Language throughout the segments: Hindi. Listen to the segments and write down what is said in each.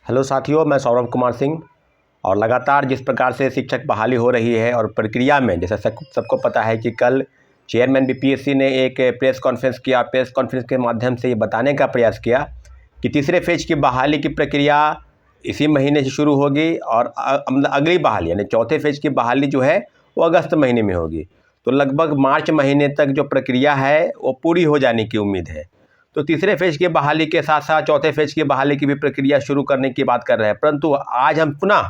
हेलो साथियों, मैं सौरभ कुमार सिंह। और लगातार जिस प्रकार से शिक्षक बहाली हो रही है और प्रक्रिया में जैसा सबको पता है कि कल चेयरमैन बीपीएससी ने एक प्रेस कॉन्फ्रेंस किया। प्रेस कॉन्फ्रेंस के माध्यम से ये बताने का प्रयास किया कि तीसरे फेज की बहाली की प्रक्रिया इसी महीने से शुरू होगी और अगली बहाली यानी चौथे फेज की बहाली जो है वो अगस्त महीने में होगी। तो लगभग मार्च महीने तक जो प्रक्रिया है वो पूरी हो जाने की उम्मीद है। तो तीसरे फेज की बहाली के साथ साथ चौथे फेज की बहाली की भी प्रक्रिया शुरू करने की बात कर रहे हैं। परंतु आज हम पुनः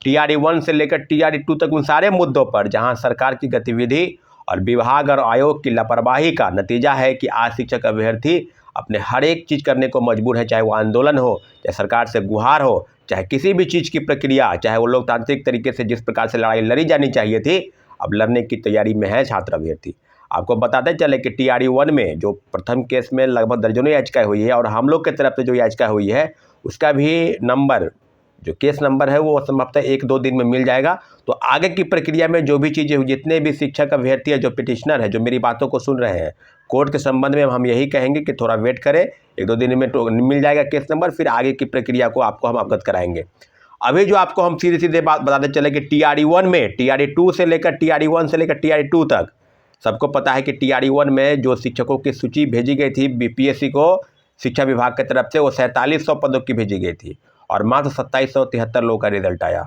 TRE 1 से लेकर TRE 2 तक उन सारे मुद्दों पर जहां सरकार की गतिविधि और विभाग और आयोग की लापरवाही का नतीजा है कि आज शिक्षक अभ्यर्थी अपने हर एक चीज़ करने को मजबूर है, चाहे वो आंदोलन हो, चाहे सरकार से गुहार हो, चाहे किसी भी चीज़ की प्रक्रिया, चाहे वो लोकतांत्रिक तरीके से जिस प्रकार से लड़ाई लड़ी जानी चाहिए थी, अब लड़ने की तैयारी में है छात्र अभ्यर्थी। आपको बताते चले कि TRE 1 में जो प्रथम केस में लगभग दर्जनों याचिकाएं हुई है और हम लोग की तरफ से जो याचिका हुई है उसका भी नंबर, जो केस नंबर है वो संभवतः 1-2 दिन में मिल जाएगा। तो आगे की प्रक्रिया में जो भी चीज़ें, जितने भी शिक्षक अभ्यर्थी है, जो पिटिशनर है, जो मेरी बातों को सुन रहे हैं, कोर्ट के संबंध में हम यही कहेंगे कि थोड़ा वेट करें, 1-2 दिन में तो मिल जाएगा केस नंबर, फिर आगे की प्रक्रिया को आपको हम अवगत कराएंगे। अभी जो आपको हम सीधे सीधे बात बताते चले कि TRE 1 में TRE 2 से लेकर TRE 1 से लेकर TRE 2 तक सबको पता है कि TRE 1 में जो शिक्षकों की सूची भेजी गई थी बीपीएससी को शिक्षा विभाग की तरफ से, वो 4700 पदों की भेजी गई थी और मात्र 2773 लोगों का रिजल्ट आया।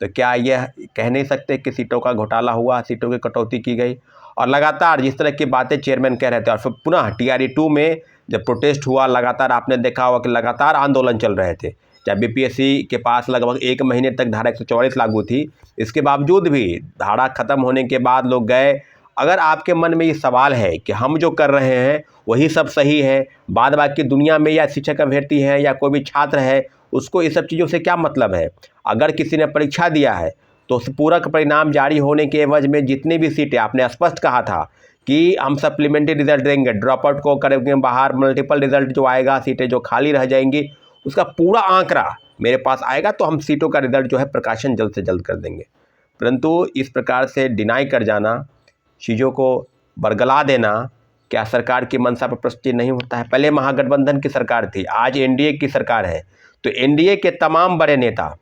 तो क्या यह कह नहीं सकते कि सीटों का घोटाला हुआ, सीटों की कटौती की गई? और लगातार जिस तरह की बातें चेयरमैन कह रहे थे और फिर पुनः TRE 2 में जब प्रोटेस्ट हुआ, लगातार आपने देखा होगा कि लगातार आंदोलन चल रहे थे। चाहे बीपीएससी के पास लगभग 1 महीने तक धारा 144 लागू थी, इसके बावजूद भी धारा खत्म होने के बाद लोग गए। अगर आपके मन में ये सवाल है कि हम जो कर रहे हैं वही सब सही है, बाद बाकी दुनिया में या शिक्षक अभ्यर्थी है या कोई भी छात्र है, उसको ये सब चीज़ों से क्या मतलब है? अगर किसी ने परीक्षा दिया है तो उस पूरक परिणाम जारी होने के एवज में जितनी भी सीटें, आपने स्पष्ट कहा था कि हम सप्लीमेंट्री रिजल्ट देंगे, ड्रॉप आउट को करेंगे बाहर, मल्टीपल रिजल्ट जो आएगा, सीटें जो खाली रह जाएंगी, उसका पूरा आंकड़ा मेरे पास आएगा तो हम सीटों का रिजल्ट जो है प्रकाशन जल्द से जल्द कर देंगे। परंतु इस प्रकार से डिनाई कर जाना, चीज़ों को बरगला देना, क्या सरकार की मंशा पर प्रश्न नहीं होता है? पहले महागठबंधन की सरकार थी, आज एनडीए की सरकार है। तो एनडीए के तमाम बड़े नेता,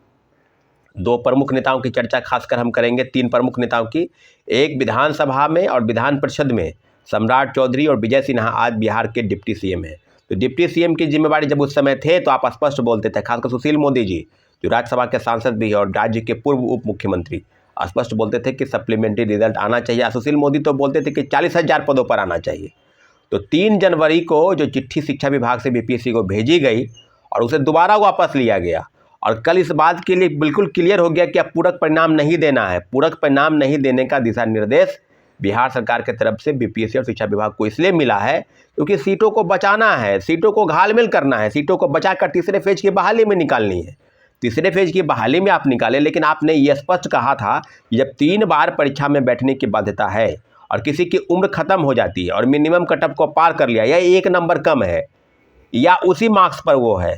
2 प्रमुख नेताओं की चर्चा खासकर हम करेंगे, 3 प्रमुख नेताओं की। एक विधानसभा में और विधान परिषद में सम्राट चौधरी और विजय सिन्हा आज बिहार के डिप्टी सीएम हैं। तो डिप्टी सीएम की जिम्मेवारी जब उस समय थे तो आप स्पष्ट बोलते थे, खासकर सुशील मोदी जी जो राज्यसभा के सांसद भी है और राज्य के पूर्व उप मुख्यमंत्री, स्पष्ट बोलते थे कि सप्लीमेंट्री रिजल्ट आना चाहिए। सुशील मोदी तो बोलते थे कि 40,000 पदों पर आना चाहिए। तो 3 जनवरी को जो चिट्ठी शिक्षा विभाग से बीपीएससी को भेजी गई और उसे दोबारा वापस लिया गया और कल इस बात के लिए बिल्कुल क्लियर हो गया कि अब पूरक परिणाम नहीं देना है। पूरक परिणाम नहीं देने का दिशा निर्देश बिहार सरकार की तरफ से बीपीएससी और शिक्षा विभाग को इसलिए मिला है क्योंकि सीटों को बचाना है, सीटों को घालमेल करना है, सीटों को बचाकर तीसरे फेज की बहाली में निकालनी है। तीसरे फेज की बहाली में आप निकालें, लेकिन आपने ये स्पष्ट कहा था कि जब 3 बार परीक्षा में बैठने की बाध्यता है और किसी की उम्र खत्म हो जाती है और मिनिमम कटअप को पार कर लिया या 1 नंबर कम है या उसी मार्क्स पर वो है,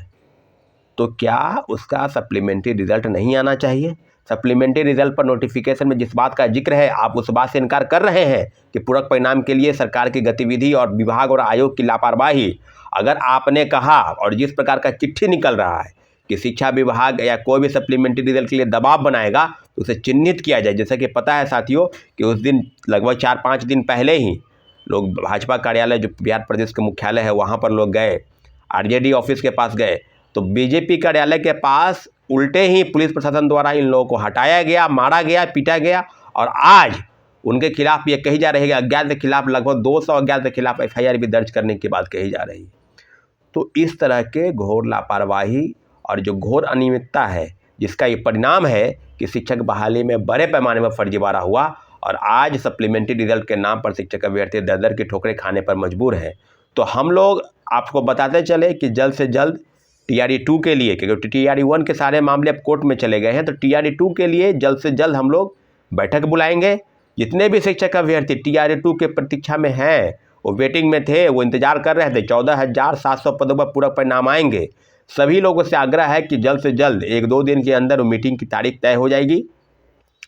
तो क्या उसका सप्लीमेंट्री रिजल्ट नहीं आना चाहिए? सप्लीमेंट्री रिजल्ट पर नोटिफिकेशन में जिस बात का जिक्र है, आप उस बात से इनकार कर रहे हैं कि पूरक परिणाम के लिए सरकार की गतिविधि और विभाग और आयोग की लापरवाही। अगर आपने कहा और जिस प्रकार का चिट्ठी निकल रहा है कि शिक्षा विभाग या कोई भी सप्लीमेंट्री रिजल्ट के लिए दबाव बनाएगा तो उसे चिन्हित किया जाए। जैसे कि पता है साथियों कि उस दिन लगभग 4-5 दिन पहले ही लोग भाजपा कार्यालय जो बिहार प्रदेश के मुख्यालय है वहाँ पर लोग गए, आरजेडी ऑफिस के पास गए, तो बीजेपी कार्यालय के पास उल्टे ही पुलिस प्रशासन द्वारा इन लोगों को हटाया गया, मारा गया, पीटा गया और आज उनके खिलाफ ये कही जा रही है कि अज्ञात के खिलाफ लगभग 200 अज्ञात के खिलाफ FIR भी दर्ज करने की बात कही जा रही है। तो इस तरह के घोर लापरवाही और जो घोर अनियमितता है, जिसका ये परिणाम है कि शिक्षक बहाली में बड़े पैमाने पर फर्जीवाड़ा हुआ और आज सप्लीमेंट्री रिजल्ट के नाम पर शिक्षक अभ्यर्थी दर-दर की ठोकरें खाने पर मजबूर हैं। तो हम लोग आपको बताते चले कि जल्द से जल्द TRE 2 के लिए, क्योंकि TRE 1 के सारे मामले अब कोर्ट में चले गए हैं, तो TRE 2 के लिए जल्द से जल्द हम लोग बैठक बुलाएंगे। जितने भी शिक्षक अभ्यर्थी TRE 2 के प्रतीक्षा में हैं, वो वेटिंग में थे, वो इंतजार कर रहे थे, 14,700 पदों पर पूरक परिणाम आएंगे। सभी लोगों से आग्रह है कि जल्द से जल्द 1-2 दिन के अंदर वो मीटिंग की तारीख तय हो जाएगी।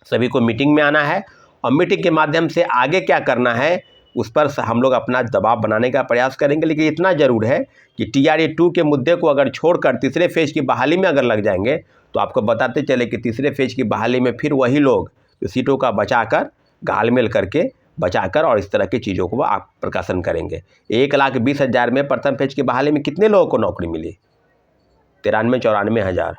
सभी को मीटिंग में आना है और मीटिंग के माध्यम से आगे क्या करना है उस पर हम लोग अपना दबाव बनाने का प्रयास करेंगे। लेकिन इतना ज़रूर है कि TRE-2 के मुद्दे को अगर छोड़कर तीसरे फेज की बहाली में अगर लग जाएंगे तो आपको बताते चले कि तीसरे फेज की बहाली में फिर वही लोग जो सीटों का बचाकर घालमेल करके बचाकर और इस तरह की चीज़ों को आप प्रकाशन करेंगे। 1,20,000 में प्रथम फेज की बहाली में कितने लोगों को नौकरी मिली? 93-94 हज़ार।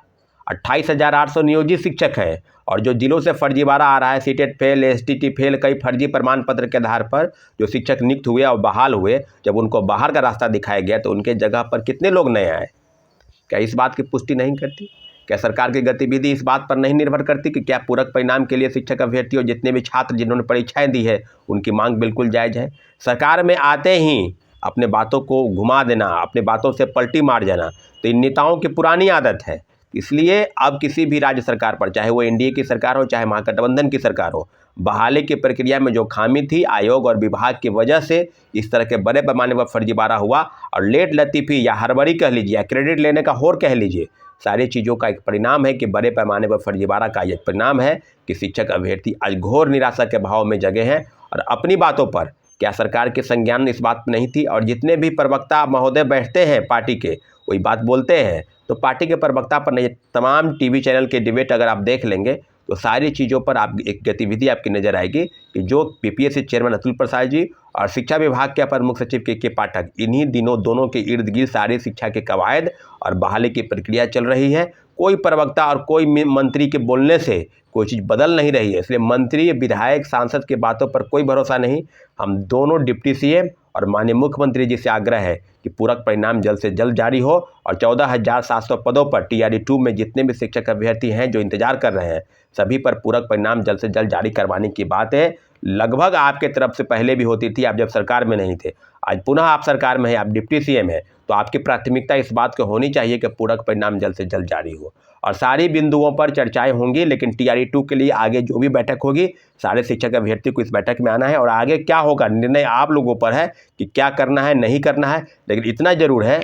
28,800 नियोजित शिक्षक हैं और जो जिलों से फर्जीवाड़ा आ रहा है, सीटेट फेल, STT फेल, कई फर्जी प्रमाण पत्र के आधार पर जो शिक्षक नियुक्त हुए और बहाल हुए, जब उनको बाहर का रास्ता दिखाया गया तो उनके जगह पर कितने लोग नए आए? क्या इस बात की पुष्टि नहीं करती? क्या सरकार की गतिविधि इस बात पर नहीं निर्भर करती कि क्या पूरक परिणाम के लिए शिक्षक अभ्यर्थी और जितने भी छात्र जिन्होंने परीक्षाएं दी है उनकी मांग बिल्कुल जायज़ है? सरकार में आते ही अपने बातों को घुमा देना, अपने बातों से पलटी मार जाना, तो इन नेताओं की पुरानी आदत है। इसलिए अब किसी भी राज्य सरकार पर, चाहे वो NDA की सरकार हो चाहे महागठबंधन की सरकार हो, बहाली की प्रक्रिया में जो खामी थी आयोग और विभाग की वजह से इस तरह के बड़े पैमाने पर फर्जीवाड़ा हुआ और लेट लतीफ़ी या हड़बड़ी कह लीजिए या क्रेडिट लेने का होड़ कह लीजिए, सारी चीज़ों का एक परिणाम है कि बड़े पैमाने पर फर्जीवाड़ा का एक परिणाम है कि शिक्षक अभ्यर्थी आज घोर निराशा के भाव में जगे हैं और अपनी बातों पर क्या सरकार के संज्ञान इस बात नहीं थी। और जितने भी प्रवक्ता महोदय बैठते हैं पार्टी के वही बात बोलते हैं, तो पार्टी के प्रवक्ता पर नहीं, तमाम TV चैनल के डिबेट अगर आप देख लेंगे तो सारी चीज़ों पर आप एक गतिविधि आपकी नज़र आएगी कि जो PPSC चेयरमैन अतुल प्रसाद जी और शिक्षा विभाग के अपर मुख्य सचिव के पाठक, इन्हीं दिनों दोनों के इर्द गिर्द सारी शिक्षा के कवायद और बहाली की प्रक्रिया चल रही है। कोई प्रवक्ता और कोई मंत्री के बोलने से कोई चीज़ बदल नहीं रही है। इसलिए मंत्री, विधायक, सांसद की बातों पर कोई भरोसा नहीं। हम दोनों डिप्टी CM और माननीय मुख्यमंत्री जी से आग्रह है कि पूरक परिणाम जल्द से जल्द जारी हो और 14,700 पदों पर TRE-2 में जितने भी शिक्षक अभ्यर्थी हैं जो इंतजार कर रहे हैं, सभी पर पूरक परिणाम जल्द से जल्द जारी करवाने की बात है। लगभग आपके तरफ से पहले भी होती थी, आप जब सरकार में नहीं थे, आज पुनः आप सरकार में हैं, आप डिप्टी CM हैं, तो आपकी प्राथमिकता इस बात की होनी चाहिए कि पूरक परिणाम जल्द से जल्द जारी हो और सारी बिंदुओं पर चर्चाएं होंगी। लेकिन TRE-2 के लिए आगे जो भी बैठक होगी, सारे शिक्षक अभ्यर्थी को इस बैठक में आना है और आगे क्या होगा निर्णय आप लोगों पर है कि क्या करना है, नहीं करना है। लेकिन इतना ज़रूर है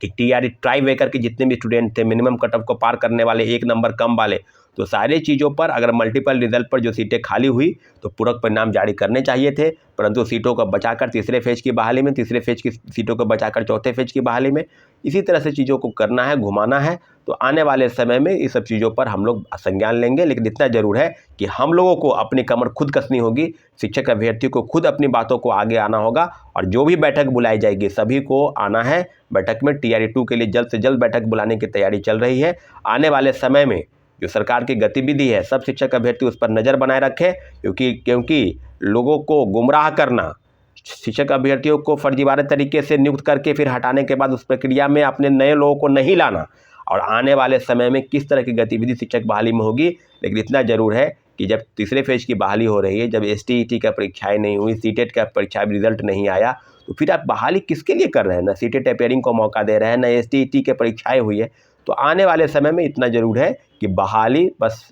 कि TRE ट्राई वेकर के जितने भी स्टूडेंट थे, मिनिमम कट ऑफ को पार करने वाले, 1 नंबर कम वाले, तो सारी चीज़ों पर अगर मल्टीपल रिजल्ट पर जो सीटें खाली हुई तो पूरक परिणाम जारी करने चाहिए थे, परंतु सीटों को बचाकर तीसरे फेज की बहाली में, तीसरे फेज की सीटों को बचाकर चौथे फेज की बहाली में, इसी तरह से चीज़ों को करना है, घुमाना है। तो आने वाले समय में इस सब चीज़ों पर हम लोग संज्ञान लेंगे। लेकिन इतना ज़रूर है कि हम लोगों को अपनी कमर खुद कसनी होगी, शिक्षक अभ्यर्थियों को खुद अपनी बातों को आगे आना होगा और जो भी बैठक बुलाई जाएगी सभी को आना है बैठक में। TRE-2 के लिए जल्द से जल्द बैठक बुलाने की तैयारी चल रही है। आने वाले समय में जो सरकार की गतिविधि है, सब शिक्षक अभ्यर्थी उस पर नज़र बनाए रखें, क्योंकि लोगों को गुमराह करना, शिक्षक अभ्यर्थियों को फर्जीवाड़े तरीके से नियुक्त करके फिर हटाने के बाद उस प्रक्रिया में अपने नए लोगों को नहीं लाना और आने वाले समय में किस तरह की गतिविधि शिक्षक बहाली में होगी। लेकिन इतना ज़रूर है कि जब तीसरे फेज की बहाली हो रही है, जब STET का परीक्षाएँ नहीं हुई, सीटेट का परीक्षा रिजल्ट नहीं आया, तो फिर आप बहाली किसके लिए कर रहे हैं? ना सीटेट अपेयरिंग को मौका दे रहे हैं, ना STET के परीक्षाएँ हुई है। तो आने वाले समय में इतना ज़रूर है कि बहाली बस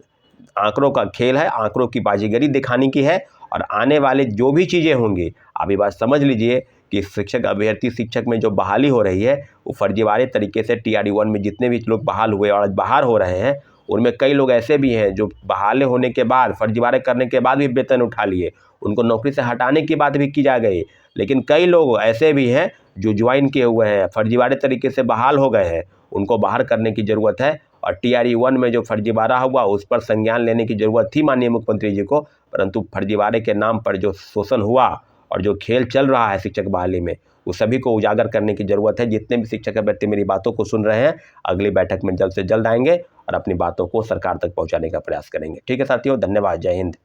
आंकड़ों का खेल है, आंकड़ों की बाजीगरी दिखाने की है और आने वाले जो भी चीज़ें होंगी, आप ये बात समझ लीजिए कि शिक्षक अभ्यर्थी शिक्षक में जो बहाली हो रही है वो फर्जीवाड़े तरीके से TRE-1 में जितने भी लोग बहाल हुए और आज बाहर हो रहे हैं, उनमें कई लोग ऐसे भी हैं जो बहाल होने के बाद, फर्जीवाड़े करने के बाद भी वेतन उठा लिए, उनको नौकरी से हटाने की बात भी की जा गई। लेकिन कई लोग ऐसे भी हैं जो ज्वाइन किए हुए हैं, फर्जीवाड़े तरीके से बहाल हो गए हैं, उनको बाहर करने की ज़रूरत है। और TRE-1 में जो फर्जीवाड़ा हुआ उस पर संज्ञान लेने की ज़रूरत थी माननीय मुख्यमंत्री जी को, परंतु फर्जीवाड़े के नाम पर जो शोषण हुआ और जो खेल चल रहा है शिक्षक बहाली में, वो सभी को उजागर करने की ज़रूरत है। जितने भी शिक्षक अभ्यर्थी मेरी बातों को सुन रहे हैं, अगली बैठक में जल्द से जल्द आएंगे और अपनी बातों को सरकार तक पहुँचाने का प्रयास करेंगे। ठीक है साथियों, धन्यवाद, जय हिंद।